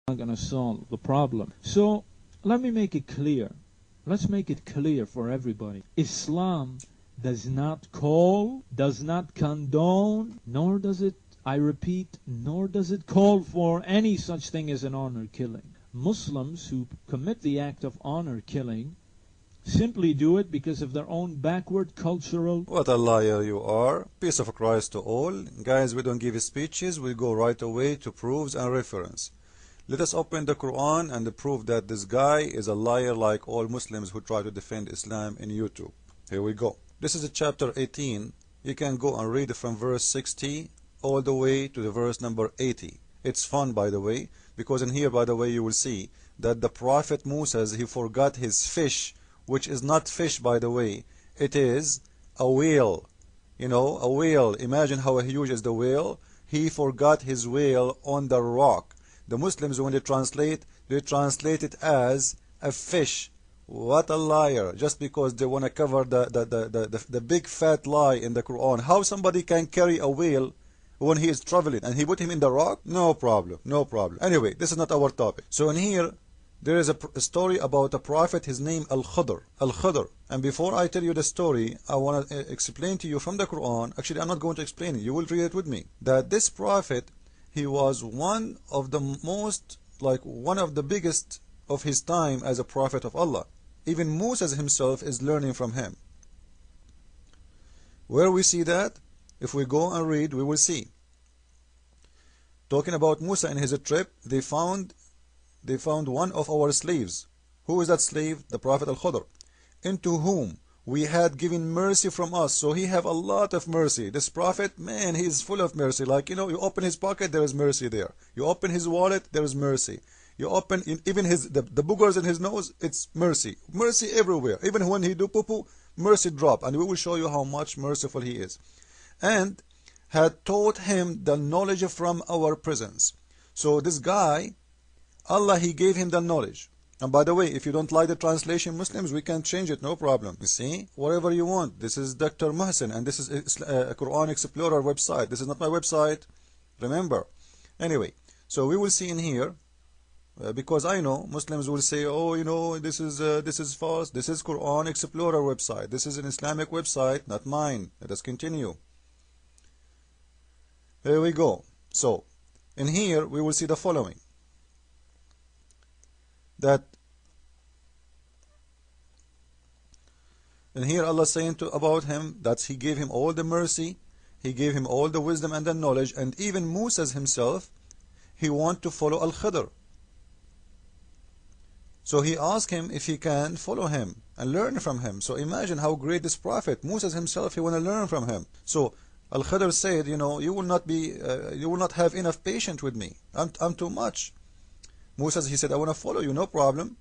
not going to solve the problem. So let me make it clear. Let's make it clear for everybody. Islam does not call, does not condone, nor does it, I repeat, nor does it call for any such thing as an honor killing. Muslims who commit the act of honor killing simply do it because of their own backward cultural... What a liar you are. Peace of Christ to all. Guys, we don't give speeches, we go right away to proofs and reference. Let us open the Quran and prove that this guy is a liar like all Muslims who try to defend Islam in YouTube. Here we go. This is chapter 18. You can go and read from verse 60 all the way to the verse number 80. It's fun, by the way, because in here, by the way, you will see that the Prophet Moses, he forgot his fish, which is not fish, by the way. It is a whale. You know, a whale. Imagine how huge is the whale. He forgot his whale on the rock. The Muslims, when they translate it as a fish. What a liar. Just because they want to cover the big fat lie in the Quran. How somebody can carry a whale when he is traveling and he put him in the rock? No problem, no problem. Anyway, this is not our topic. So in here, there is a story about a prophet, his name Al-Khidr. Al-Khidr. And before I tell you the story, I want to explain to you from the Quran. Actually, I'm not going to explain it. You will read it with me. That this prophet, he was one of the most, like one of the biggest of his time as a prophet of Allah. Even Moses himself is learning from him. Where we see that? If we go and read, we will see. Talking about Musa in his trip, they found one of our slaves. Who is that slave? The Prophet Al-Khidr, into whom we had given mercy from us. So he have a lot of mercy. This prophet, man, he is full of mercy. Like, you know, you open his pocket, there is mercy there. You open his wallet, there is mercy. You open even the boogers in his nose, it's mercy. Mercy everywhere. Even when he do poo-poo, mercy drop. And we will show you how much merciful he is. And had taught him the knowledge from our presence. So this guy, Allah, he gave him the knowledge. And by the way, if you don't like the translation, Muslims, we can change it, no problem. You see, whatever you want. This is Dr. Muhsin, and this is a Quran Explorer website. This is not my website, remember. Anyway, so we will see in here, because I know Muslims will say, oh, you know, this is false. This is Quran Explorer website. This is an Islamic website, not mine. Let us continue. Here we go. So, in here, we will see the following. That and here Allah saying about him that he gave him all the mercy, he gave him all the wisdom and the knowledge, and even Moses himself, he want to follow Al-Khidr. So he asked him if he can follow him and learn from him. So imagine how great this prophet, Moses himself, he want to learn from him. So Al-Khidr said, you know, you will not have enough patience with me. I'm too much. Moses, he said, I want to follow you, no problem.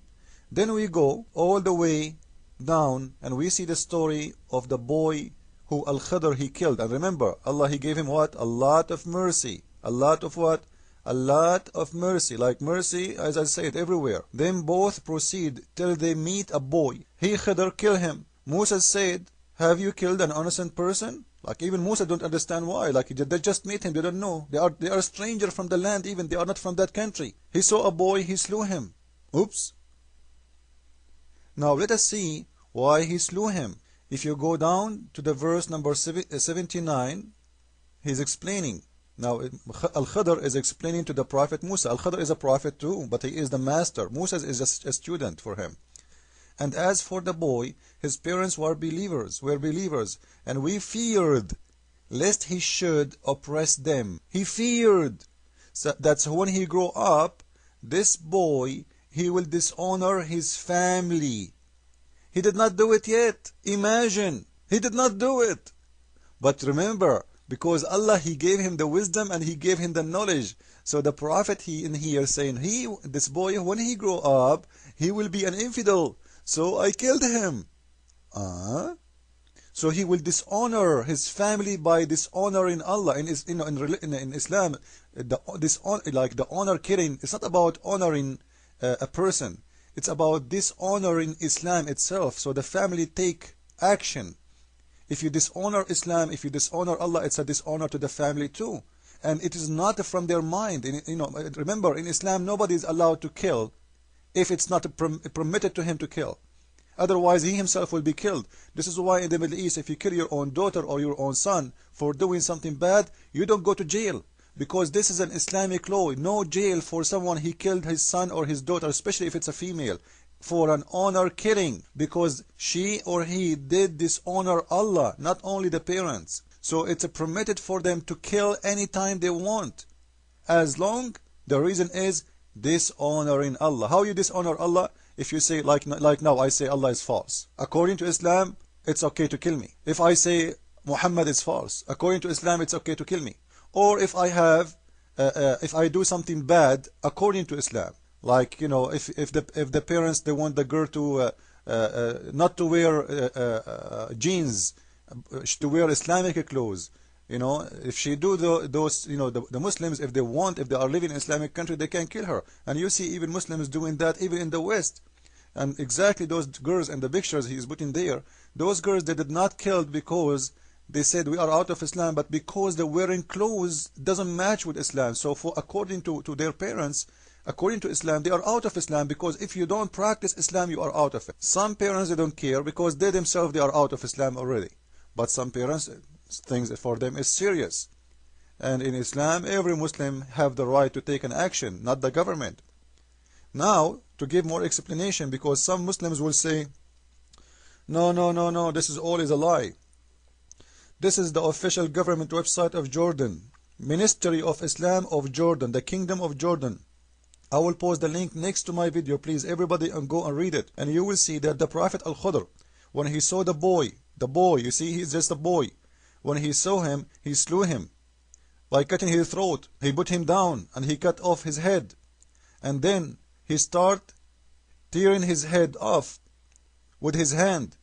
Then we go all the way down and we see the story of the boy who Al-Khidr he killed. And remember, Allah, he gave him what? A lot of mercy. A lot of what? A lot of mercy. Like mercy, as I said, everywhere. Then both proceed till they meet a boy. He, Khidr, kill him. Moses said, have you killed an innocent person? Like even Musa don't understand why. Like they just meet him, they don't know. They are a stranger from the land, even they are not from that country. He saw a boy, he slew him. Oops. Now let us see why he slew him. If you go down to the verse number 79, he's explaining. Now Al-Khidr is explaining to the Prophet Musa. Al-Khidr is a prophet too, but he is the master. Musa is just a student for him. And as for the boy, his parents were believers, and we feared lest he should oppress them. He feared that when he grow up, this boy, he will dishonor his family. He did not do it yet. Imagine, he did not do it. But remember, because Allah, he gave him the wisdom and he gave him the knowledge. So the prophet, he in here saying, this boy, when he grow up, he will be an infidel. So I killed him. So he will dishonor his family by dishonoring Allah. In Islam, the honor killing, it's not about honoring a person. It's about dishonoring Islam itself. So the family take action. If you dishonor Islam, if you dishonor Allah, it's a dishonor to the family too. and it is not from their mind. Remember, in Islam, nobody is allowed to kill if it's not permitted to him to kill. Otherwise, he himself will be killed. This is why in the Middle East, if you kill your own daughter or your own son for doing something bad, you don't go to jail, because this is an Islamic law. No jail for someone he killed his son or his daughter, especially if it's a female, for an honor killing, because she or he did dishonor Allah, not only the parents. So it's permitted for them to kill anytime they want, as long the reason is dishonoring Allah. How you dishonor Allah? If you say, like now, I say Allah is false. According to Islam, it's okay to kill me. If I say Muhammad is false, according to Islam, it's okay to kill me. Or if I do something bad, according to Islam, like, if the parents, they want the girl to not to wear jeans, to wear Islamic clothes. If she do those, the Muslims, if they are living in Islamic country, they can kill her. And you see even Muslims doing that even in the West. And exactly those girls and the pictures he is putting there, those girls, they did not kill because they said we are out of Islam, but because they're wearing clothes doesn't match with Islam. So according to their parents, according to Islam, they are out of Islam, because if you don't practice Islam, you are out of it. Some parents, they don't care because they themselves, they are out of Islam already. But some parents, things for them is serious. And in Islam, every Muslim have the right to take an action, not the government. Now, to give more explanation, because some Muslims will say, no, this is all is a lie. This is the official government website of Jordan, Ministry of Islam of Jordan, the Kingdom of Jordan. I will post the link next to my video, please everybody, and go and read it. And you will see that the Prophet Al-Khudr, when he saw the boy, you see, he's just a boy. When he saw him, he slew him by cutting his throat. He put him down and he cut off his head. And then he started tearing his head off with his hand,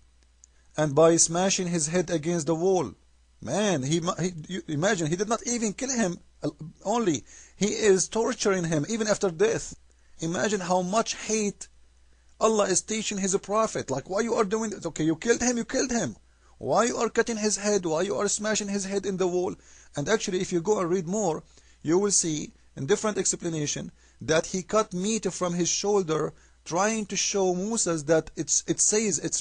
and by smashing his head against the wall. Man, imagine, he did not even kill him only. He is torturing him even after death. Imagine how much hate Allah is teaching his prophet. Like, why you are doing this? Okay, you killed him. Why you are cutting his head? Why you are smashing his head in the wall? And actually, if you go and read more, you will see in different explanation that he cut meat from his shoulder, trying to show Moses that it's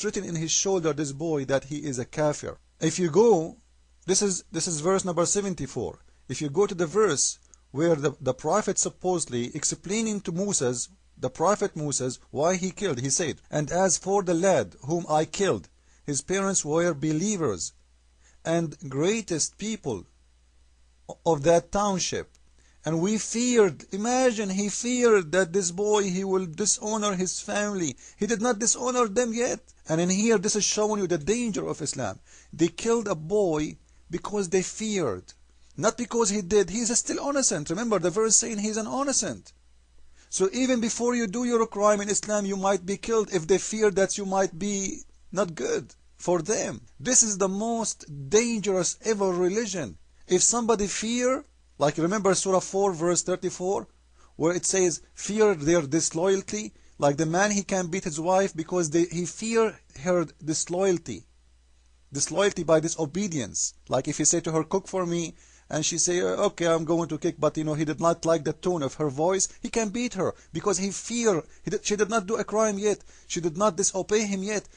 written in his shoulder, this boy, that he is a kafir. If you go, this is verse number 74. If you go to the verse where the prophet supposedly explaining to Moses, the prophet Moses, why he killed, he said, "And as for the lad whom I killed, his parents were believers and greatest people of that township. And we feared," imagine, he feared that this boy, he will dishonor his family. He did not dishonor them yet. And in here, this is showing you the danger of Islam. They killed a boy because they feared, not because he did. He's still innocent. Remember, the verse saying he's an innocent. So even before you do your crime in Islam, you might be killed if they fear that you might be not good for them. This is the most dangerous ever religion. If somebody fear, like remember Surah 4 verse 34, where it says fear their disloyalty, like the man, he can beat his wife because he fear her disloyalty by disobedience. Like if he say to her, "Cook for me," and she say, "Okay, I'm going to cook," but he did not like the tone of her voice, he can beat her because he fear. She did not do a crime yet. She did not disobey him yet,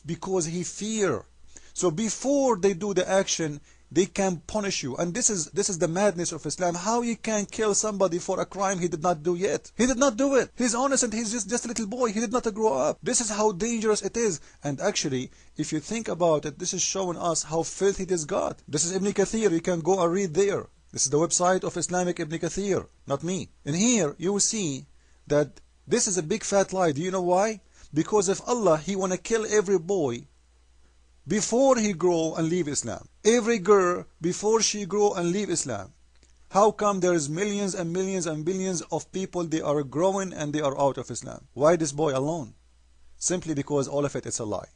because he fear. So before they do the action, they can punish you. And this is the madness of Islam. How you can kill somebody for a crime he did not do yet? He did not do it. He's innocent. He's just a little boy. He did not grow up. This is how dangerous it is. And actually, if you think about it, this is showing us how filthy it is God. This is Ibn Kathir. You can go and read there. This is the website of Islamic Ibn Kathir, not me. And here you will see that this is a big fat lie. Do you know why? Because if Allah, he want to kill every boy before he grow and leave Islam, every girl before she grow and leave Islam, how come there is millions and millions and billions of people, they are growing and they are out of Islam? Why this boy alone? Simply because all of it is a lie.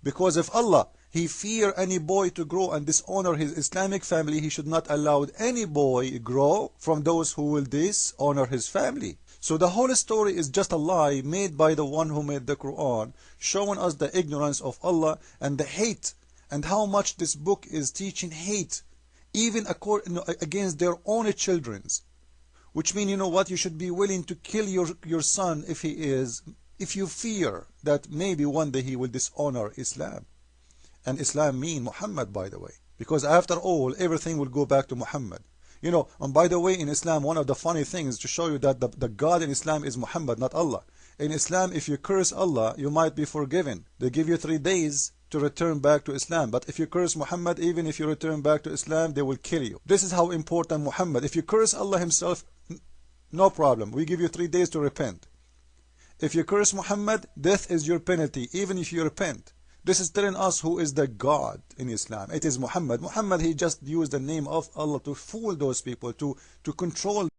Because if Allah, he fear any boy to grow and dishonor his Islamic family, he should not allow any boy grow from those who will dishonor his family. So the whole story is just a lie made by the one who made the Quran, showing us the ignorance of Allah and the hate, and how much this book is teaching hate even against their own children. Which means, you know what, you should be willing to kill your son if you fear that maybe one day he will dishonor Islam. And Islam means Muhammad, by the way, because after all, everything will go back to Muhammad. You know, and by the way, in Islam, one of the funny things to show you that the God in Islam is Muhammad, not Allah. In Islam, if you curse Allah, you might be forgiven. They give you 3 days to return back to Islam. But if you curse Muhammad, even if you return back to Islam, they will kill you. This is how important Muhammad. If you curse Allah himself, no problem. We give you 3 days to repent. If you curse Muhammad, death is your penalty, even if you repent. This is telling us who is the God in Islam. It is Muhammad. Muhammad, he just used the name of Allah to fool those people, to control